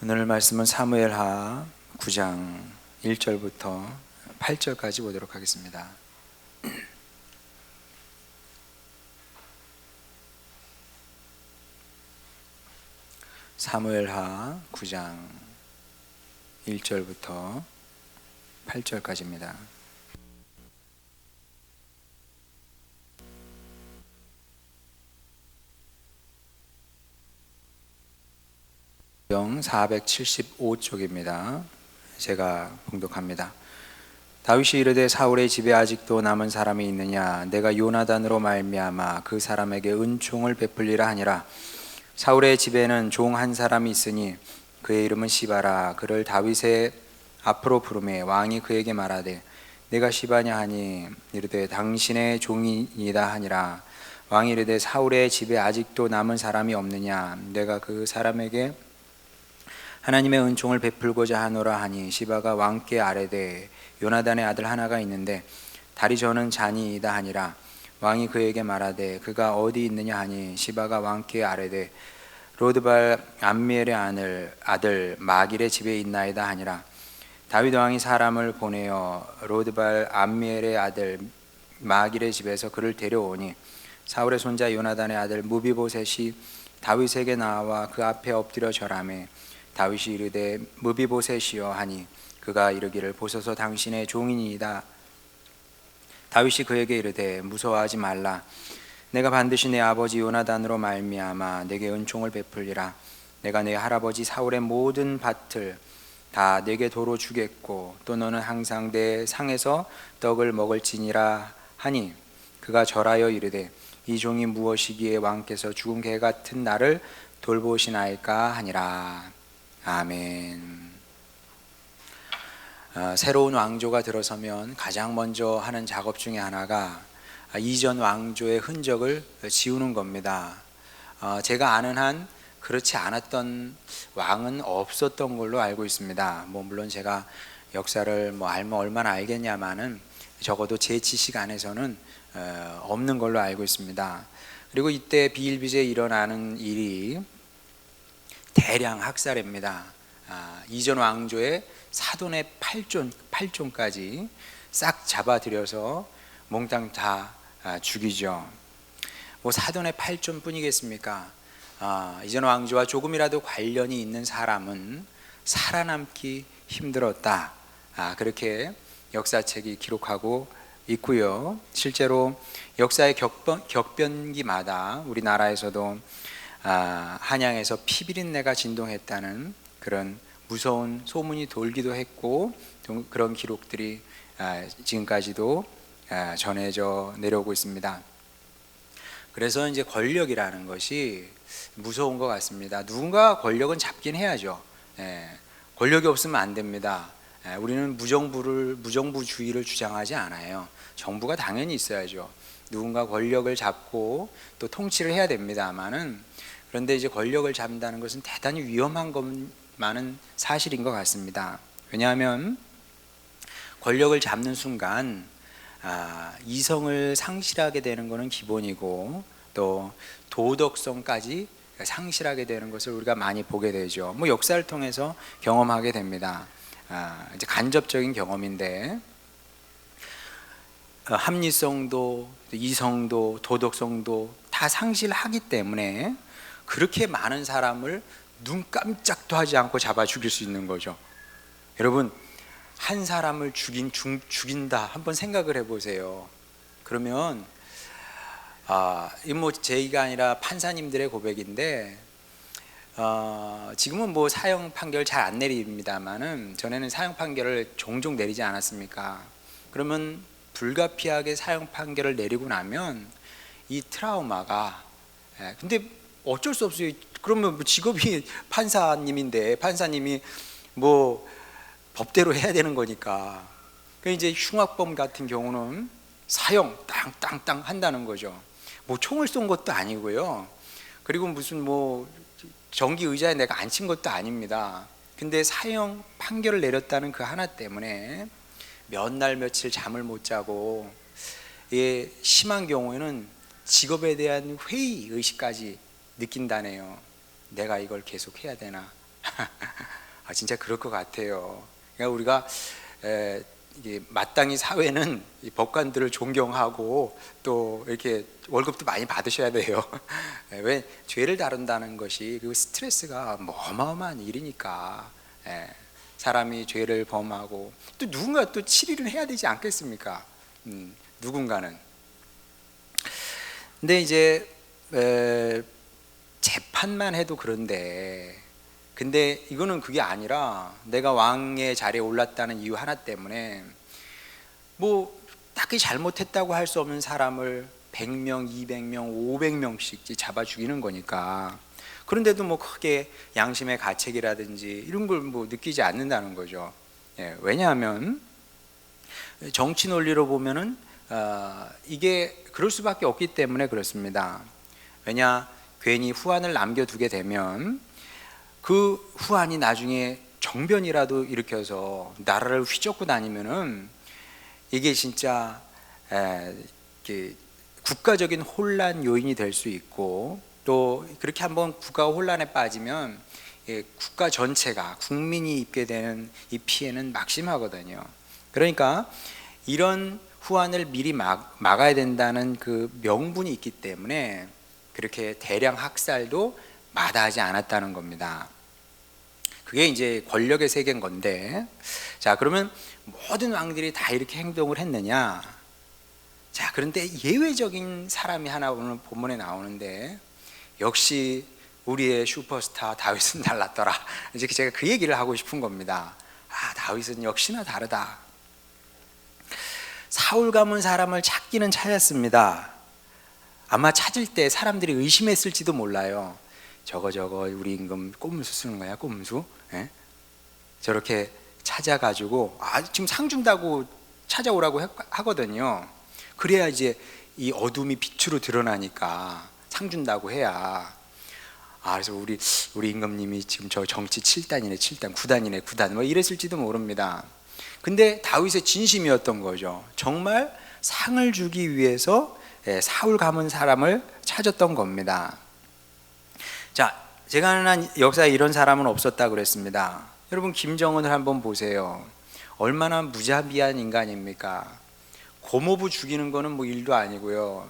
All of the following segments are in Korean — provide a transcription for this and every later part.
오늘 말씀은 사무엘하 9장 1절부터 8절까지 보도록 하겠습니다. 사무엘하 9장 1절부터 8절까지입니다. 영 475쪽입니다. 제가 봉독합니다. 다윗이 이르되 사울의 집에 아직도 남은 사람이 있느냐? 내가 요나단으로 말미암아 그 사람에게 은총을 베풀리라 하니라. 사울의 집에는 종 한 사람이 있으니 그의 이름은 시바라. 그를 다윗의 앞으로 부르매 왕이 그에게 말하되 내가 시바냐 하니 이르되 당신의 종이니이다 하니라. 왕이 이르되 사울의 집에 아직도 남은 사람이 없느냐? 내가 그 사람에게 하나님의 은총을 베풀고자 하노라 하니 시바가 왕께 아뢰되 요나단의 아들 하나가 있는데 다리 저는 자니이다 하니라. 왕이 그에게 말하되 그가 어디 있느냐 하니 시바가 왕께 아뢰되 로드발 암미엘의 아들 마길의 집에 있나이다 하니라. 다윗 왕이 사람을 보내어 로드발 암미엘의 아들 마길의 집에서 그를 데려오니 사울의 손자 요나단의 아들 무비보셋이 다윗에게 나와 그 앞에 엎드려 절하매 다윗이 이르되 무비보셋이여 하니 그가 이르기를 보소서 당신의 종이니이다. 다윗이 그에게 이르되 무서워하지 말라. 내가 반드시 내 아버지 요나단으로 말미암아 내게 은총을 베풀리라. 내가 내 할아버지 사울의 모든 밭을 다 내게 도로 주겠고 또 너는 항상 내 상에서 떡을 먹을지니라 하니 그가 절하여 이르되 이 종이 무엇이기에 왕께서 죽은 개 같은 나를 돌보시나이까 하니라. 아멘. 새로운 왕조가 들어서면 가장 먼저 하는 작업 중에 하나가 이전 왕조의 흔적을 지우는 겁니다. 제가 아는 한 그렇지 않았던 왕은 없었던 걸로 알고 있습니다. 물론 제가 역사를 알면 얼마나 알겠냐마는 적어도 제 지식 안에서는 없는 걸로 알고 있습니다. 그리고 이때 비일비재에 일어나는 일이 대량 학살입니다. 이전 왕조의 사돈의 8종까지 싹 잡아들여서 몽땅 다 죽이죠. 사돈의 8종 뿐이겠습니까? 이전 왕조와 조금이라도 관련이 있는 사람은 살아남기 힘들었다. 그렇게 역사책이 기록하고 있고요. 실제로 역사의 격변기마다 우리나라에서도 한양에서 피비린내가 진동했다는 그런 무서운 소문이 돌기도 했고 그런 기록들이 지금까지도 전해져 내려오고 있습니다. 그래서 이제 권력이라는 것이 무서운 것 같습니다. 누군가 권력은 잡긴 해야죠. 권력이 없으면 안 됩니다. 우리는 무정부주의를 주장하지 않아요. 정부가 당연히 있어야죠. 누군가 권력을 잡고 또 통치를 해야 됩니다만은 그런데 이제 권력을 잡는다는 것은 대단히 위험한 것만은 사실인 것 같습니다. 왜냐하면 권력을 잡는 순간 이성을 상실하게 되는 것은 기본이고 또 도덕성까지 상실하게 되는 것을 우리가 많이 보게 되죠. 역사를 통해서 경험하게 됩니다. 이제 간접적인 경험인데 합리성도 이성도 도덕성도 다 상실하기 때문에 그렇게 많은 사람을 눈 깜짝도 하지 않고 잡아 죽일 수 있는 거죠. 여러분, 한 사람을 죽인다 한번 생각을 해보세요. 그러면 제가 아니라 판사님들의 고백인데 지금은 사형 판결 잘 안 내립니다만은 전에는 사형 판결을 종종 내리지 않았습니까? 그러면 불가피하게 사형 판결을 내리고 나면 이 트라우마가 근데 어쩔 수 없어요. 그러면 직업이 판사님인데 판사님이 법대로 해야 되는 거니까. 이제 흉악범 같은 경우는 사형 땅땅땅 한다는 거죠. 총을 쏜 것도 아니고요. 그리고 무슨 전기 의자에 내가 앉힌 것도 아닙니다. 근데 사형 판결을 내렸다는 그 하나 때문에 몇 날 며칠 잠을 못 자고 심한 경우에는 직업에 대한 회의 의식까지 느낀다네요. 내가 이걸 계속 해야 되나? 진짜 그럴 것 같아요. 그러니까 우리가 이게 마땅히 사회는 이 법관들을 존경하고 또 이렇게 월급도 많이 받으셔야 돼요. 왜 죄를 다룬다는 것이 그 스트레스가 뭐 어마어마한 일이니까. 사람이 죄를 범하고 또 누군가 또 치리를 해야 되지 않겠습니까? 누군가는. 근데 이제 재판만 해도 그런데, 근데 이거는 그게 아니라 내가 왕의 자리에 올랐다는 이유 하나 때문에 뭐 딱히 잘못했다고 할 수 없는 사람을 100명, 200명, 500명씩 잡아 죽이는 거니까. 그런데도 뭐 크게 양심의 가책이라든지 이런 걸 뭐 느끼지 않는다는 거죠. 왜냐하면 정치 논리로 보면은 이게 그럴 수밖에 없기 때문에 그렇습니다. 왜냐, 괜히 후환을 남겨두게 되면 그 후환이 나중에 정변이라도 일으켜서 나라를 휘젓고 다니면은 이게 진짜 국가적인 혼란 요인이 될 수 있고, 또 그렇게 한번 국가가 혼란에 빠지면 국가 전체가, 국민이 입게 되는 이 피해는 막심하거든요. 그러니까 이런 후환을 미리 막아야 된다는 그 명분이 있기 때문에 그렇게 대량 학살도 마다하지 않았다는 겁니다. 그게 이제 권력의 세계인 건데, 자, 그러면 모든 왕들이 다 이렇게 행동을 했느냐? 자, 그런데 예외적인 사람이 하나 오늘 본문에 나오는데, 역시 우리의 슈퍼스타 다윗은 달랐더라. 이제 제가 그 얘기를 하고 싶은 겁니다. 다윗은 역시나 다르다. 사울 가문 사람을 찾기는 찾았습니다. 아마 찾을 때 사람들이 의심했을지도 몰라요. 저거 우리 임금 꼼수 쓰는 거야, 꼼수? 저렇게 찾아가지고 지금 상 준다고 찾아오라고 하거든요. 그래야 이제 이 어둠이 빛으로 드러나니까 상 준다고 해야. 그래서 우리 임금님이 지금 저 정치 7단이네, 7단, 9단이네, 9단 뭐 이랬을지도 모릅니다. 근데 다윗의 진심이었던 거죠. 정말 상을 주기 위해서 사울 가문 사람을 찾았던 겁니다. 자, 제가 아는 한 역사에 이런 사람은 없었다 그랬습니다. 여러분, 김정은을 한번 보세요. 얼마나 무자비한 인간입니까? 고모부 죽이는 거는 뭐 일도 아니고요.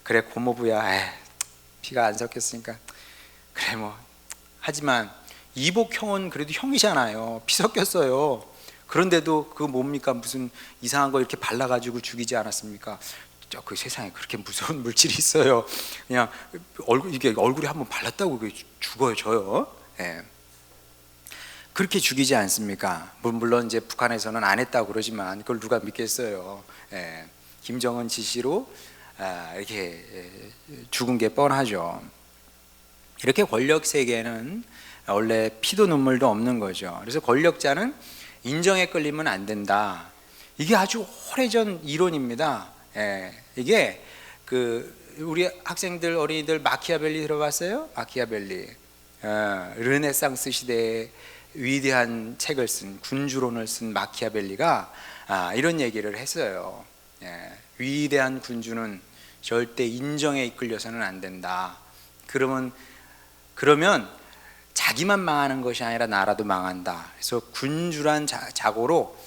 그래, 고모부야, 피가 안 섞였으니까 그래 뭐. 하지만 이복형은 그래도 형이잖아요. 피 섞였어요. 그런데도 그 뭡니까, 무슨 이상한 거 이렇게 발라가지고 죽이지 않았습니까? 그 세상에 그렇게 무서운 물질이 있어요. 그냥 얼굴에 한번 발랐다고 죽어요, 저요. 그렇게 죽이지 않습니까? 물론 이제 북한에서는 안 했다고 그러지만 그걸 누가 믿겠어요. 김정은 지시로 이렇게 죽은 게 뻔하죠. 이렇게 권력 세계는 원래 피도 눈물도 없는 거죠. 그래서 권력자는 인정에 끌리면 안 된다. 이게 아주 오래전 이론입니다. 이게 우리 학생들, 어린이들 마키아벨리 들어봤어요? 마키아벨리. 르네상스 시대에 위대한 책을 쓴, 군주론을 쓴 마키아벨리가 이런 얘기를 했어요. 위대한 군주는 절대 인정에 이끌려서는 안 된다. 그러면 자기만 망하는 것이 아니라 나라도 망한다. 그래서 군주란 자고로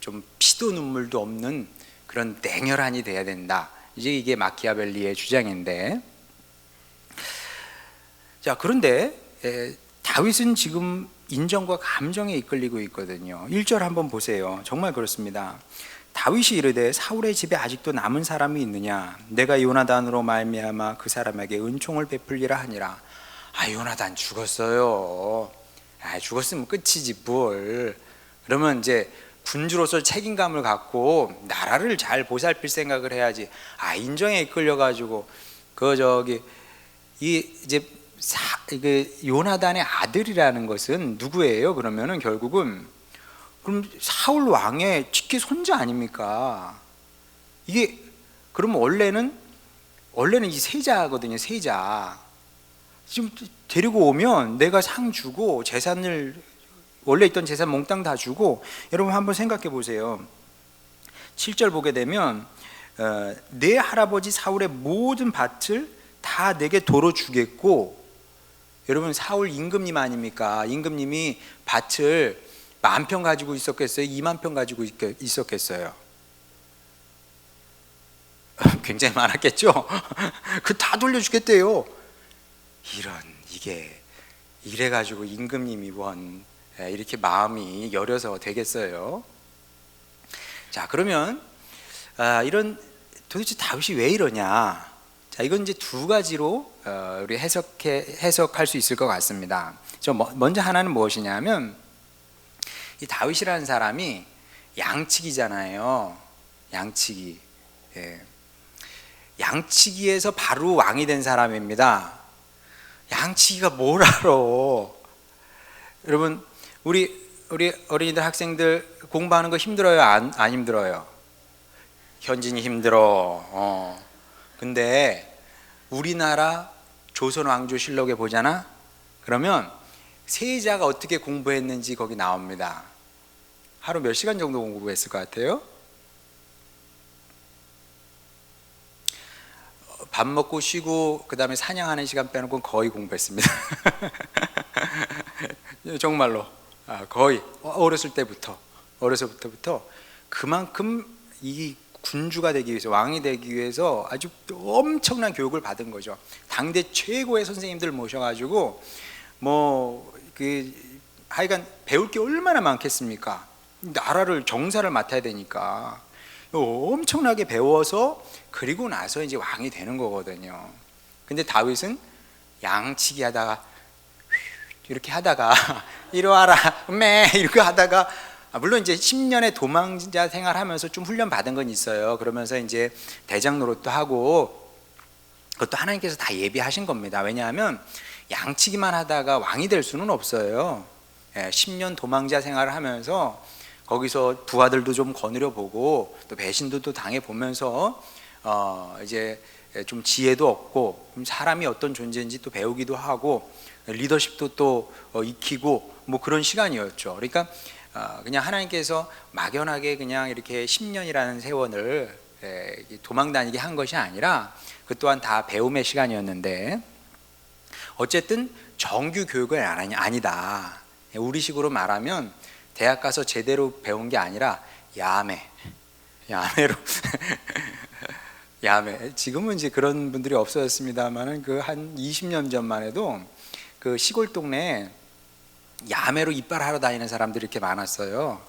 좀 피도 눈물도 없는 그런 냉혈한이 돼야 된다. 이제 이게 마키아벨리의 주장인데, 자, 그런데 다윗은 지금 인정과 감정에 이끌리고 있거든요. 1절 한번 보세요. 정말 그렇습니다. 다윗이 이르되 사울의 집에 아직도 남은 사람이 있느냐? 내가 요나단으로 말미암아 그 사람에게 은총을 베풀리라 하니라. 요나단 죽었어요. 죽었으면 끝이지 뭘. 그러면 이제 군주로서 책임감을 갖고 나라를 잘 보살필 생각을 해야지. 인정에 이끌려가지고 이제 요나단의 아들이라는 것은 누구예요? 그러면은 결국은 그럼 사울 왕의 직계 손자 아닙니까? 이게 그러면 원래는 이 세자거든요. 세자. 지금 데리고 오면 내가 상 주고 재산을, 원래 있던 재산 몽땅 다 주고. 여러분 한번 생각해 보세요. 7절 보게 되면 내 할아버지 사울의 모든 밭을 다 내게 도로 주겠고, 여러분 사울 임금님 아닙니까? 임금님이 밭을 10,000평 가지고 있었겠어요? 20,000평 가지고 있었겠어요? 굉장히 많았겠죠? 그 다 돌려주겠대요. 이게 이래가지고 임금님이 이렇게 마음이 여려서 되겠어요? 자, 그러면 도대체 다윗이 왜 이러냐? 자, 이건 이제 두 가지로 우리 해석할 수 있을 것 같습니다. 먼저 하나는 무엇이냐면, 이 다윗이라는 사람이 양치기잖아요. 양치기. 예. 양치기에서 바로 왕이 된 사람입니다. 양치기가 뭘 알아? 여러분, 우리 어린이들, 학생들 공부하는 거 힘들어요? 안 힘들어요? 현진이 힘들어. 근데 우리나라 조선 왕조실록에 보잖아? 그러면 세자가 어떻게 공부했는지 거기 나옵니다. 하루 몇 시간 정도 공부했을 것 같아요? 밥 먹고 쉬고 그 다음에 사냥하는 시간 빼놓고 거의 공부했습니다. 정말로 거의 어렸을 때부터 그만큼 이 군주가 되기 위해서, 왕이 되기 위해서 아주 엄청난 교육을 받은 거죠. 당대 최고의 선생님들 모셔가지고 하여간 배울 게 얼마나 많겠습니까? 나라를 정사를 맡아야 되니까 엄청나게 배워서 그리고 나서 이제 왕이 되는 거거든요. 근데 다윗은 양치기 하다가 이렇게 하다가 이리 와라 이렇게 하다가, 물론 이제 10년의 도망자 생활하면서 좀 훈련 받은 건 있어요. 그러면서 이제 대장 노릇도 하고, 그것도 하나님께서 다 예비하신 겁니다. 왜냐하면 양치기만 하다가 왕이 될 수는 없어요. 10년 도망자 생활을 하면서 거기서 부하들도 좀 거느려 보고 또 배신도 또 당해 보면서 이제 좀 지혜도 얻고 사람이 어떤 존재인지 또 배우기도 하고 리더십도 또 익히고 그런 시간이었죠. 그러니까 그냥 하나님께서 막연하게 그냥 이렇게 10년이라는 세월을 도망 다니게 한 것이 아니라 그 또한 다 배움의 시간이었는데, 어쨌든 정규 교육은 아니다. 우리식으로 말하면 대학 가서 제대로 배운 게 아니라 야매로 야매. 지금은 이제 그런 분들이 없어졌습니다만은 그 한 20년 전만 해도 그 시골 동네에 야매로 이빨하러 다니는 사람들이 이렇게 많았어요.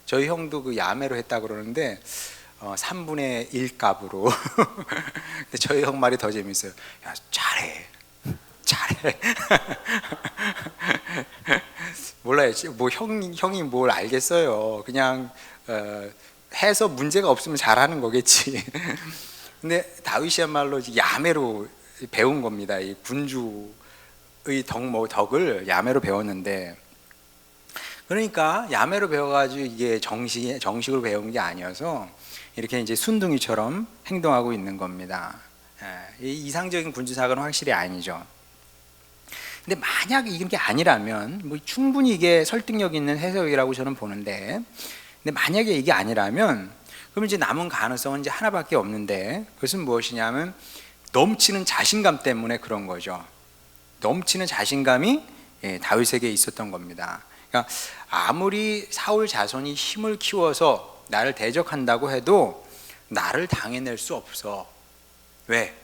저희 형도 그 야매로 했다 그러는데 3분의 1 값으로. 근데 저희 형 말이 더 재밌어요. 야, 잘해. 몰라요. 형이 뭘 알겠어요. 그냥 해서 문제가 없으면 잘하는 거겠지. 근데 다윗이야말로 야매로 배운 겁니다. 이 군주의 덕을 야매로 배웠는데, 그러니까 야매로 배워가지고 이게 정식으로 배운 게 아니어서 이렇게 이제 순둥이처럼 행동하고 있는 겁니다. 이상적인 군주 사관은 확실히 아니죠. 근데 만약 이게 아니라면 충분히 이게 설득력 있는 해석이라고 저는 보는데, 근데 만약에 이게 아니라면 그럼 이제 남은 가능성은 이제 하나밖에 없는데, 그것은 무엇이냐면 넘치는 자신감 때문에 그런 거죠. 넘치는 자신감이 다윗에게 있었던 겁니다. 그러니까 아무리 사울 자손이 힘을 키워서 나를 대적한다고 해도 나를 당해낼 수 없어. 왜?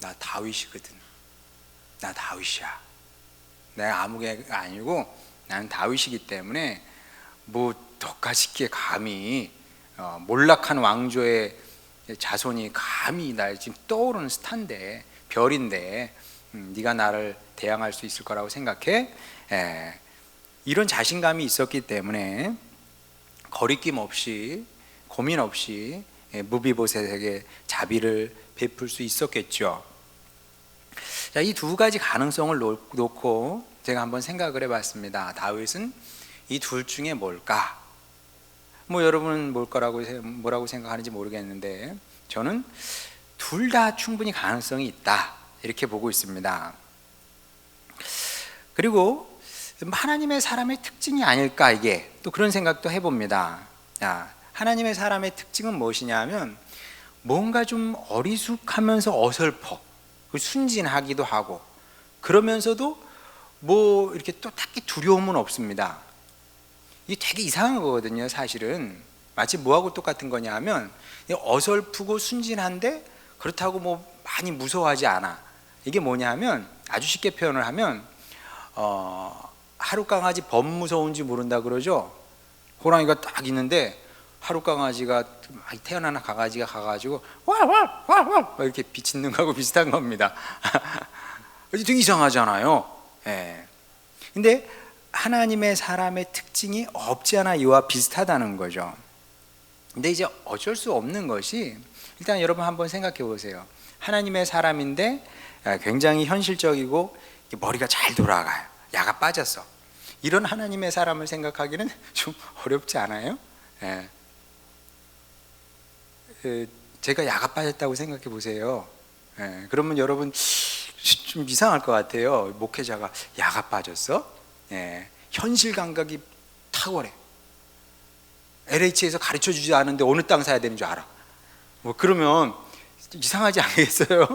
나 다윗이거든. 나 다윗이야. 내가 아무개가 아니고 나는 다윗이기 때문에 덕가시기에 감히 몰락한 왕조의 자손이 감히 날 지금 떠오르는 스타인데, 별인데 네가 나를 대항할 수 있을 거라고 생각해? 이런 자신감이 있었기 때문에 거리낌 없이 고민 없이 무비보셋에게 자비를 베풀 수 있었겠죠. 자, 이 두 가지 가능성을 놓고 제가 한번 생각을 해봤습니다. 다윗은 이 둘 중에 뭘까? 여러분은 뭐라고 생각하는지 모르겠는데, 저는 둘 다 충분히 가능성이 있다 이렇게 보고 있습니다. 그리고 하나님의 사람의 특징이 아닐까, 이게 또 그런 생각도 해봅니다. 하나님의 사람의 특징은 무엇이냐면 뭔가 좀 어리숙하면서 어설퍼, 순진하기도 하고 그러면서도 뭐 이렇게 또 딱히 두려움은 없습니다. 이게 되게 이상한 거거든요. 사실은 마치 뭐하고 똑같은 거냐 하면 어설프고 순진한데 그렇다고 뭐 많이 무서워하지 않아. 이게 뭐냐 하면 아주 쉽게 표현을 하면 하루 강아지 범 무서운지 모른다 그러죠. 호랑이가 딱 있는데 하루 강아지가 태어난 강아지가 가가지고 와와와와 이렇게 비짖는 거하고 비슷한 겁니다. 되게 이상하잖아요. 예. 근데 하나님의 사람의 특징이 없지 않아 이와 비슷하다는 거죠. 근데 이제 어쩔 수 없는 것이, 일단 여러분 한번 생각해 보세요. 하나님의 사람인데 굉장히 현실적이고 머리가 잘 돌아가요. 야가 빠졌어. 이런 하나님의 사람을 생각하기는 좀 어렵지 않아요? 예. 제가 야가 빠졌다고 생각해 보세요. 예. 그러면 여러분 좀 이상할 것 같아요. 목회자가 야가 빠졌어? 예. 현실 감각이 탁월해. LH에서 가르쳐 주지 않은데 어느 땅 사야 되는 줄 알아. 뭐 그러면 이상하지 않겠어요?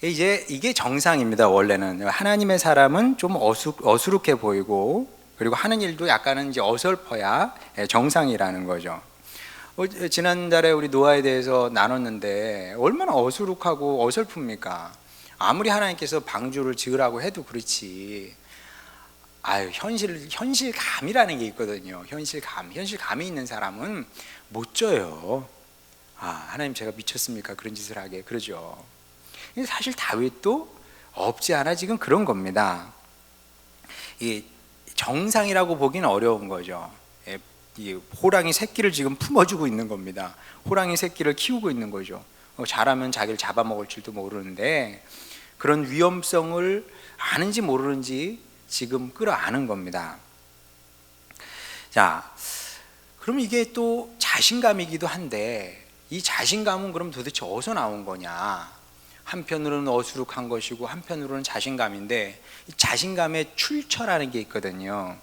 이제 이게 정상입니다. 원래는 하나님의 사람은 좀 어수룩해 보이고, 그리고 하는 일도 약간은 이제 어설퍼야 정상이라는 거죠. 지난달에 우리 노아에 대해서 나눴는데 얼마나 어수룩하고 어설픕니까? 아무리 하나님께서 방주를 지으라고 해도 그렇지. 현실감이라는 게 있거든요. 현실감이 있는 사람은 못 져요. 하나님 제가 미쳤습니까? 그런 짓을 하게. 그러죠. 근데 사실 다윗도 없지 않아 지금 그런 겁니다. 이 정상이라고 보기는 어려운 거죠. 이 호랑이 새끼를 지금 품어주고 있는 겁니다. 호랑이 새끼를 키우고 있는 거죠. 잘하면 자기를 잡아먹을 줄도 모르는데 그런 위험성을 아는지 모르는지 지금 끌어안은 겁니다. 자, 그럼 이게 또 자신감이기도 한데 이 자신감은 그럼 도대체 어디서 나온 거냐? 한편으로는 어수룩한 것이고 한편으로는 자신감인데, 이 자신감의 출처라는 게 있거든요.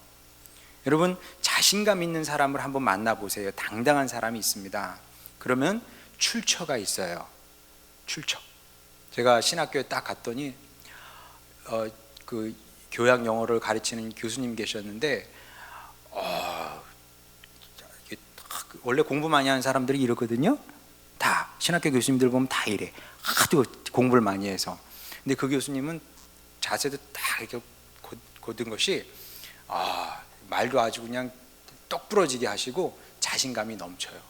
여러분 자신감 있는 사람을 한번 만나보세요. 당당한 사람이 있습니다. 그러면 출처가 있어요. 출처. 제가 신학교에 딱 갔더니 그 교양 영어를 가르치는 교수님 계셨는데 원래 공부 많이 하는 사람들이 이러거든요. 다 신학교 교수님들 보면 다 이래. 하도 공부를 많이 해서. 근데 그 교수님은 자세도 딱 이렇게 곧은 것이 말도 아주 그냥 똑 부러지게 하시고 자신감이 넘쳐요.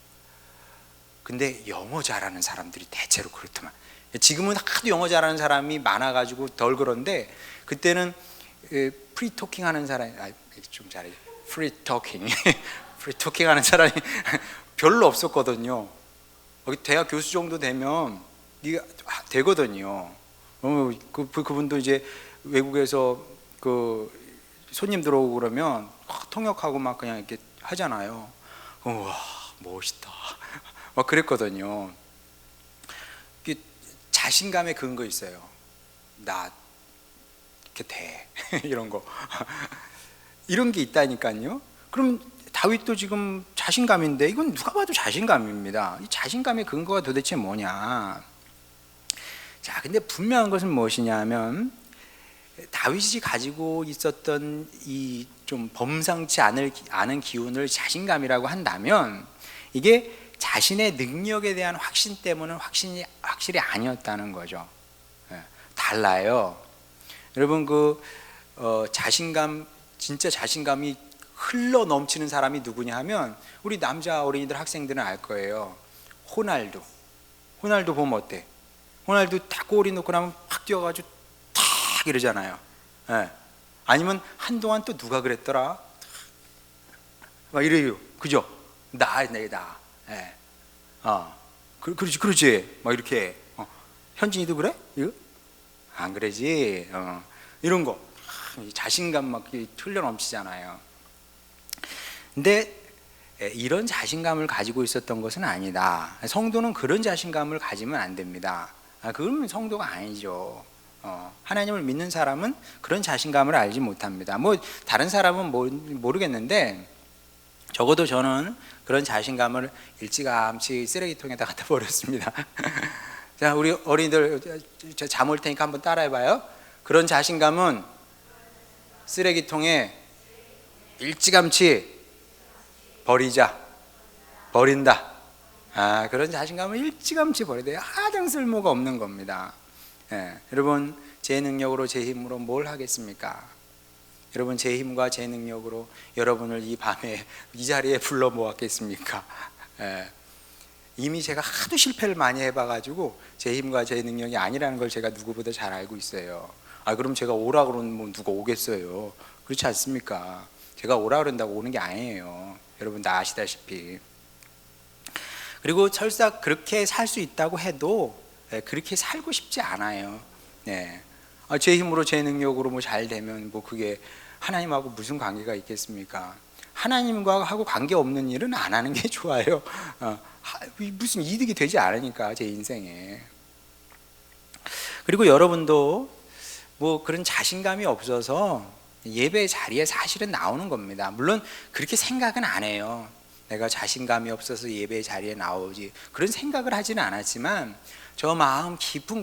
근데 영어 잘하는 사람들이 대체로 그렇더만. 지금은 하도 영어 잘하는 사람이 많아가지고 덜 그런데 그때는 프리토킹 하는 사람이 좀 잘해. 프리토킹 프리토킹 하는 사람이 별로 없었거든요. 대학 교수 정도 되면 이게 되거든요. 그분도 이제 외국에서 그 손님 들어오고 그러면 통역하고 막 그냥 이렇게 하잖아요. 와 멋있다 막 그랬거든요. 자신감에 근거 있어요. 나 이렇게 돼 이런 거 이런 게 있다니까요. 그럼 다윗도 지금 자신감인데 이건 누가 봐도 자신감입니다. 이 자신감의 근거가 도대체 뭐냐? 자, 근데 분명한 것은 무엇이냐면 다윗이 가지고 있었던 이 좀 범상치 않은 기운을 자신감이라고 한다면 이게 자신의 능력에 대한 확신 때문은 확실히 아니었다는 거죠. 달라요. 여러분 자신감, 진짜 자신감이 흘러 넘치는 사람이 누구냐 하면 우리 남자 어린이들 학생들은 알 거예요. 호날두 보면 어때? 호날두 딱 꼬리 놓고 나면 확 뛰어가지고 탁 이러잖아요. 아니면 한동안 또 누가 그랬더라? 막 이래요. 그죠? 나. 그렇지. 막 이렇게. 현진이도 그래? 이거? 안 그러지. 이런 거. 자신감 막 흘러 넘치잖아요. 근데 이런 자신감을 가지고 있었던 것은 아니다. 성도는 그런 자신감을 가지면 안 됩니다. 그러면 성도가 아니죠. 하나님을 믿는 사람은 그런 자신감을 알지 못합니다. 뭐 다른 사람은 모르겠는데 적어도 저는 그런 자신감을 일찌감치 쓰레기통에다 갖다 버렸습니다. 자, 우리 어린이들 잠 올 테니까 한번 따라해봐요. 그런 자신감은 쓰레기통에 일찌감치 버린다. 그런 자신감은 일찌감치 버려야 하등 쓸모가 없는 겁니다. 여러분, 제 능력으로 제 힘으로 뭘 하겠습니까? 여러분, 제 힘과 제 능력으로 여러분을 이 밤에 이 자리에 불러 모았겠습니까? 이미 제가 하도 실패를 많이 해봐가지고 제 힘과 제 능력이 아니라는 걸 제가 누구보다 잘 알고 있어요. 그럼 제가 오라 그러면 누가 오겠어요? 그렇지 않습니까? 제가 오라 그런다고 오는 게 아니에요. 여러분 다 아시다시피. 그리고 설사 그렇게 살 수 있다고 해도 그렇게 살고 싶지 않아요. 제 힘으로 제 능력으로 뭐 잘 되면 뭐 그게 하나님하고 무슨 관계가 있겠습니까? 하나님과 하고 관계 없는 일은 안 하는 게 좋아요. 무슨 이득이 되지 않으니까 제 인생에. 그리고 여러분도 뭐 그런 자신감이 없어서 예배 자리에 사실은 나오는 겁니다. 물론 그렇게 생각은 안 해요. 내가 자신감이 없어서 예배 자리에 나오지, 그런 생각을 하지는 않았지만 저 마음 깊은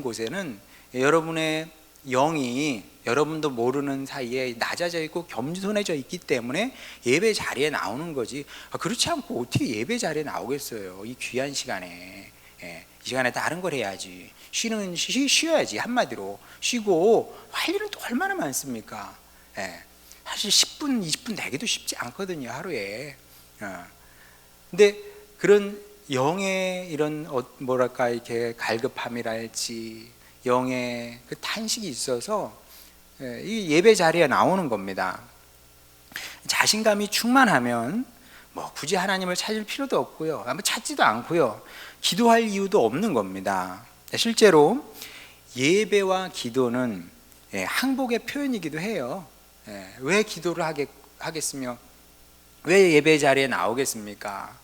곳에는 여러분의 영이 여러분도 모르는 사이에 낮아져 있고 겸손해져 있기 때문에 예배 자리에 나오는 거지, 그렇지 않고 어떻게 예배 자리에 나오겠어요? 이 귀한 시간에. 이 시간에 다른 걸 해야지. 쉬어야지. 한마디로 쉬고 할 일은 또 얼마나 많습니까? 사실 10분 20분 내기도 쉽지 않거든요, 하루에. 근데 그런 영의 이런 뭐랄까 이렇게 갈급함이랄지 영의 그 탄식이 있어서 이 예배 자리에 나오는 겁니다. 자신감이 충만하면 뭐 굳이 하나님을 찾을 필요도 없고요, 아마 찾지도 않고요, 기도할 이유도 없는 겁니다. 실제로 예배와 기도는 항복의 표현이기도 해요. 왜 기도를 하겠으며 왜 예배 자리에 나오겠습니까?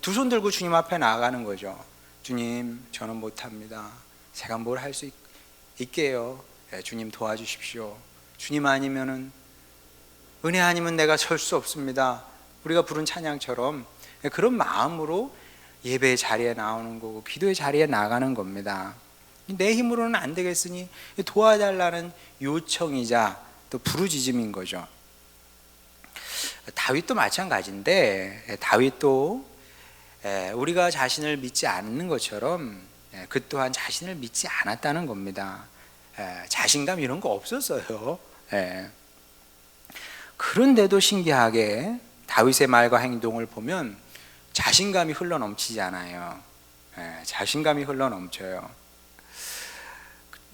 두 손 들고 주님 앞에 나아가는 거죠. 주님, 저는 못합니다. 제가 뭘 할 수 있게요? 주님 도와주십시오. 주님 아니면은, 은혜 아니면 내가 설 수 없습니다. 우리가 부른 찬양처럼 그런 마음으로 예배의 자리에 나오는 거고 기도의 자리에 나가는 겁니다. 내 힘으로는 안 되겠으니 도와달라는 요청이자 또 부르짖음인 거죠. 다윗도 마찬가지인데, 다윗도 우리가 자신을 믿지 않는 것처럼 그 또한 자신을 믿지 않았다는 겁니다. 자신감 이런 거 없었어요. 그런데도 신기하게 다윗의 말과 행동을 보면 자신감이 흘러넘치지 않아요. 자신감이 흘러넘쳐요.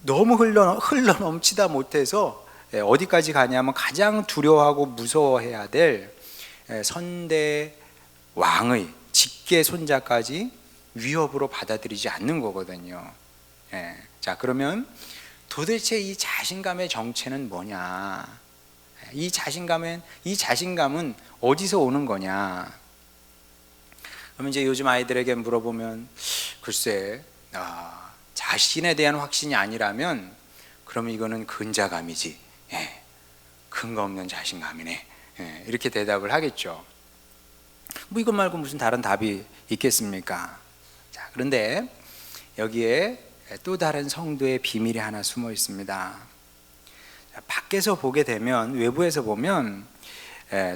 너무 흘러넘치다 못해서 어디까지 가냐면 가장 두려워하고 무서워해야 될 선대 왕의 직계 손자까지 위협으로 받아들이지 않는 거거든요. 자, 그러면 도대체 이 자신감의 정체는 뭐냐? 이 자신감은 어디서 오는 거냐? 그러면 이제 요즘 아이들에게 물어보면 글쎄, 자신에 대한 확신이 아니라면 그러면 이거는 근자감이지, 근거 없는 자신감이네, 이렇게 대답을 하겠죠. 뭐 이것 말고 무슨 다른 답이 있겠습니까? 자, 그런데 여기에 또 다른 성도의 비밀이 하나 숨어 있습니다. 자, 밖에서 보게 되면, 외부에서 보면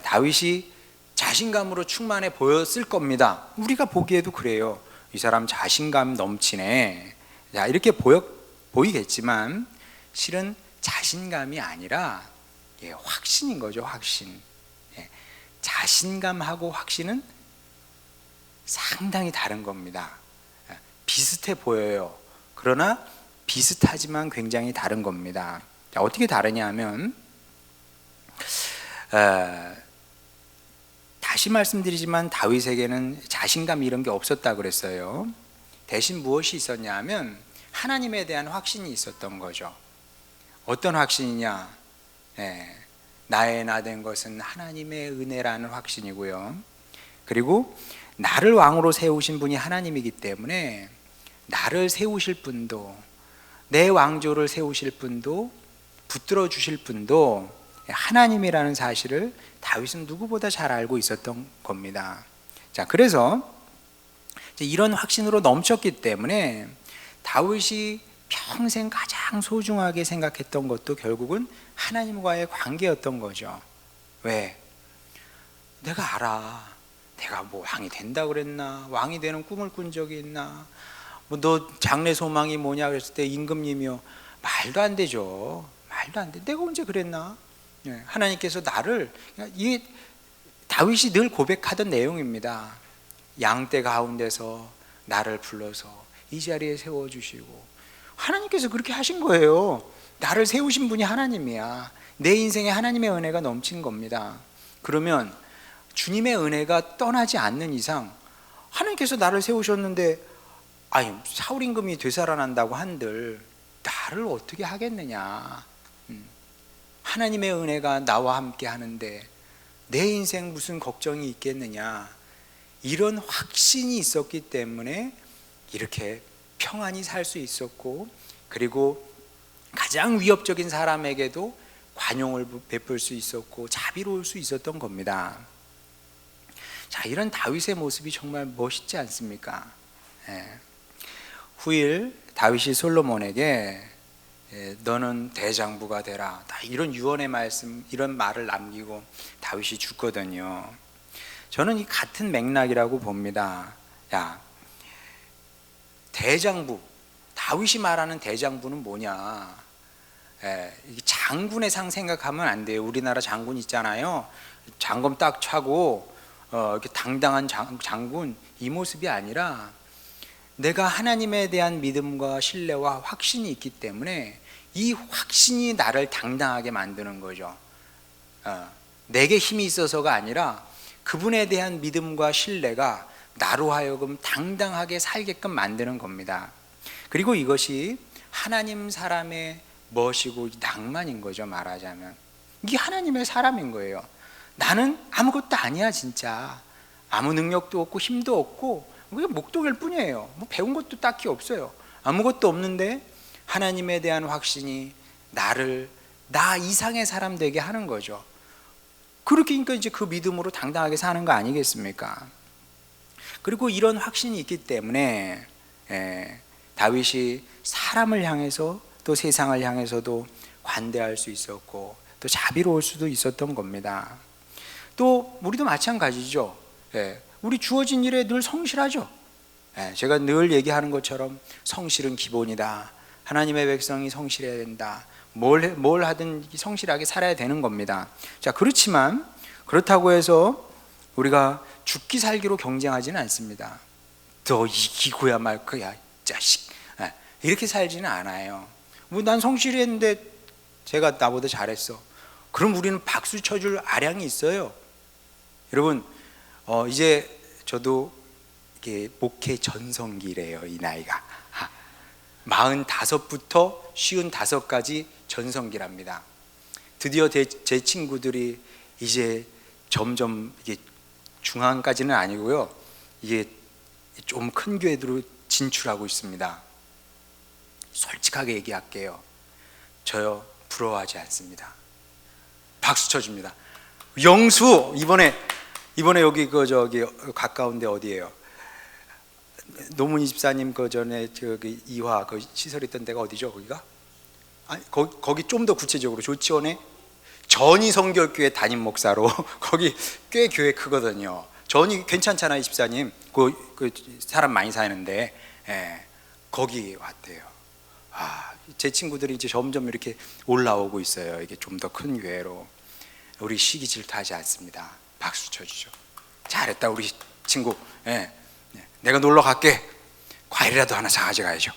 다윗이 자신감으로 충만해 보였을 겁니다. 우리가 보기에도 그래요. 이 사람 자신감 넘치네, 자, 이렇게 보이겠지만 실은 자신감이 아니라 확신인 거죠. 확신. 자신감하고 확신은 상당히 다른 겁니다. 비슷해 보여요. 그러나 비슷하지만 굉장히 다른 겁니다. 자, 어떻게 다르냐 하면, 다시 말씀드리지만 다윗에게는 자신감 이런 게 없었다 그랬어요. 대신 무엇이 있었냐 하면 하나님에 대한 확신이 있었던 거죠. 어떤 확신이냐? 나의 나 된 것은 하나님의 은혜라는 확신이고요. 그리고 나를 왕으로 세우신 분이 하나님이기 때문에 나를 세우실 분도, 내 왕조를 세우실 분도, 붙들어 주실 분도 하나님이라는 사실을 다윗은 누구보다 잘 알고 있었던 겁니다. 자, 그래서 이제 이런 확신으로 넘쳤기 때문에 다윗이 평생 가장 소중하게 생각했던 것도 결국은 하나님과의 관계였던 거죠. 왜? 내가 알아. 내가 뭐 왕이 된다 그랬나? 왕이 되는 꿈을 꾼 적이 있나? 뭐 너 장래 소망이 뭐냐 그랬을 때 임금님이요. 말도 안 되죠. 말도 안 돼. 내가 언제 그랬나? 하나님께서 나를, 이 다윗이 늘 고백하던 내용입니다. 양떼 가운데서 나를 불러서 이 자리에 세워주시고, 하나님께서 그렇게 하신 거예요. 나를 세우신 분이 하나님이야. 내 인생에 하나님의 은혜가 넘친 겁니다. 그러면 주님의 은혜가 떠나지 않는 이상 하나님께서 나를 세우셨는데, 아니 사울 임금이 되살아난다고 한들 나를 어떻게 하겠느냐. 하나님의 은혜가 나와 함께 하는데 내 인생 무슨 걱정이 있겠느냐. 이런 확신이 있었기 때문에 이렇게 평안히 살 수 있었고, 그리고 가장 위협적인 사람에게도 관용을 베풀 수 있었고 자비로울 수 있었던 겁니다. 자, 이런 다윗의 모습이 정말 멋있지 않습니까? 후일 다윗이 솔로몬에게 너는 대장부가 되라, 이런 유언의 말씀, 이런 말을 남기고 다윗이 죽거든요. 저는 이 같은 맥락이라고 봅니다. 야, 대장부, 다윗이 말하는 대장부는 뭐냐? 장군의 상 생각하면 안 돼요. 우리나라 장군 있잖아요. 장검 딱 차고 이렇게 당당한 장군, 이 모습이 아니라 내가 하나님에 대한 믿음과 신뢰와 확신이 있기 때문에 이 확신이 나를 당당하게 만드는 거죠. 내게 힘이 있어서가 아니라 그분에 대한 믿음과 신뢰가 나로 하여금 당당하게 살게끔 만드는 겁니다. 그리고 이것이 하나님 사람의 멋이고 낭만인 거죠. 말하자면 이게 하나님의 사람인 거예요. 나는 아무것도 아니야. 진짜 아무 능력도 없고 힘도 없고 그냥 목동일 뿐이에요. 뭐 배운 것도 딱히 없어요. 아무것도 없는데 하나님에 대한 확신이 나를 나 이상의 사람 되게 하는 거죠. 그렇게 그러니까 이제 그 믿음으로 당당하게 사는 거 아니겠습니까? 그리고 이런 확신이 있기 때문에 다윗이 사람을 향해서 또 세상을 향해서도 관대할 수 있었고 또 자비로울 수도 있었던 겁니다. 또 우리도 마찬가지죠. 우리 주어진 일에 늘 성실하죠. 제가 늘 얘기하는 것처럼 성실은 기본이다. 하나님의 백성이 성실해야 된다. 뭘 하든 성실하게 살아야 되는 겁니다. 자, 그렇지만 그렇다고 해서 우리가 죽기 살기로 경쟁하지는 않습니다. 너 이기고야 말 거야 자식, 이렇게 살지는 않아요. 뭐 난 성실했는데 제가 나보다 잘했어. 그럼 우리는 박수 쳐줄 아량이 있어요. 여러분, 이제 저도 이게 목회 전성기래요. 이 나이가 45부터 55까지 전성기랍니다. 드디어 제 친구들이 이제 점점 이게 중앙까지는 아니고요, 이게 좀 큰 교회로 진출하고 있습니다. 솔직하게 얘기할게요. 저요 부러워하지 않습니다. 박수 쳐줍니다. 영수 이번에 여기 저기 가까운데 어디예요? 노문희 집사님 그 전에 저기 이화 그 시설 있던 데가 어디죠? 거기가? 아니 거기 좀 더 구체적으로 조치원에 전이 성결교회 담임 목사로 거기 꽤 교회 크거든요. 전이 괜찮잖아요, 집사님. 그 사람 많이 사는데 거기 왔대요. 제 친구들이 이제 점점 이렇게 올라오고 있어요. 이게 좀 더 큰 교회로. 우리 시기 질투하지 않습니다. 박수 쳐주죠. 잘했다 우리 친구. 내가 놀러 갈게. 과일이라도 하나 사가져 가야죠.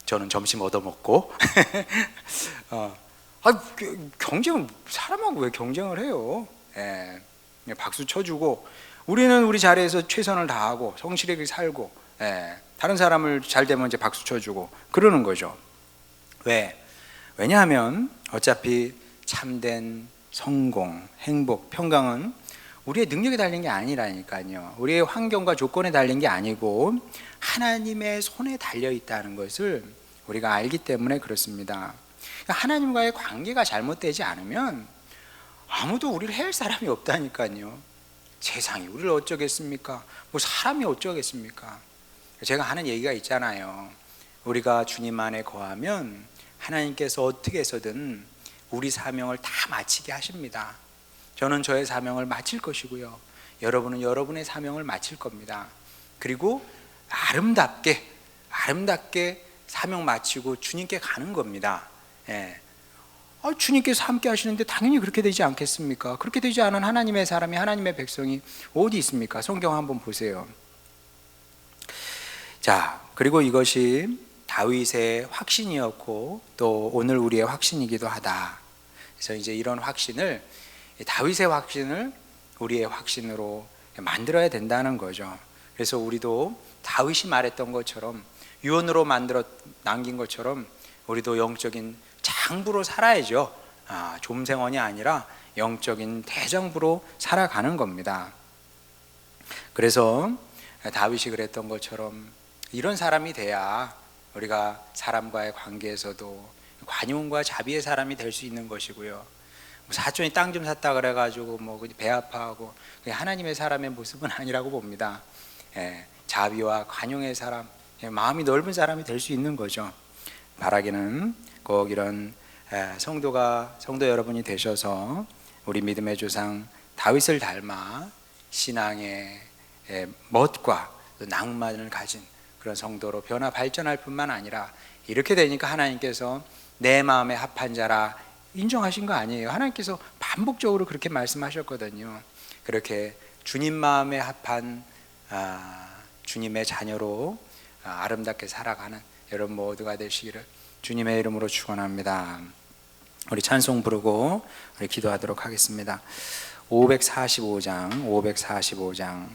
저는 점심 얻어먹고. 경쟁은 사람하고 왜 경쟁을 해요? 박수 쳐주고 우리는 우리 자리에서 최선을 다하고 성실하게 살고 다른 사람을 잘 되면 이제 박수 쳐주고 그러는 거죠. 왜냐하면 어차피 참된 성공, 행복, 평강은 우리의 능력에 달린 게 아니라니까요. 우리의 환경과 조건에 달린 게 아니고 하나님의 손에 달려 있다는 것을 우리가 알기 때문에 그렇습니다. 하나님과의 관계가 잘못되지 않으면 아무도 우리를 해할 사람이 없다니까요. 세상이 우리를 어쩌겠습니까? 뭐 사람이 어쩌겠습니까? 제가 하는 얘기가 있잖아요. 우리가 주님 안에 거하면 하나님께서 어떻게 해서든 우리 사명을 다 마치게 하십니다. 저는 저의 사명을 마칠 것이고요, 여러분은 여러분의 사명을 마칠 겁니다. 그리고 아름답게 사명 마치고 주님께 가는 겁니다. 예. 주님께서 함께 하시는데 당연히 그렇게 되지 않겠습니까? 그렇게 되지 않은 하나님의 사람이, 하나님의 백성이 어디 있습니까? 성경 한번 보세요. 자, 그리고 이것이 다윗의 확신이었고 또 오늘 우리의 확신이기도 하다. 그래서 이제 이런 확신을, 다윗의 확신을 우리의 확신으로 만들어야 된다는 거죠. 그래서 우리도 다윗이 말했던 것처럼, 유언으로 만들어 남긴 것처럼 우리도 영적인 장부로 살아야죠. 좀생원이 아니라 영적인 대장부로 살아가는 겁니다. 그래서 다윗이 그랬던 것처럼 이런 사람이 돼야 우리가 사람과의 관계에서도 관용과 자비의 사람이 될 수 있는 것이고요, 사촌이 땅 좀 샀다 그래가지고 뭐 배 아파하고, 하나님의 사람의 모습은 아니라고 봅니다. 자비와 관용의 사람, 마음이 넓은 사람이 될 수 있는 거죠. 바라기는 꼭 이런 성도 여러분이 되셔서 우리 믿음의 조상 다윗을 닮아 신앙의 멋과 낭만을 가진 그런 성도로 변화 발전할 뿐만 아니라, 이렇게 되니까 하나님께서 내 마음에 합한 자라 인정하신 거 아니에요. 하나님께서 반복적으로 그렇게 말씀하셨거든요. 그렇게 주님 마음에 합한 주님의 자녀로 아름답게 살아가는 여러분 모두가 되시기를 주님의 이름으로 축원합니다. 우리 찬송 부르고 우리 기도하도록 하겠습니다. 545장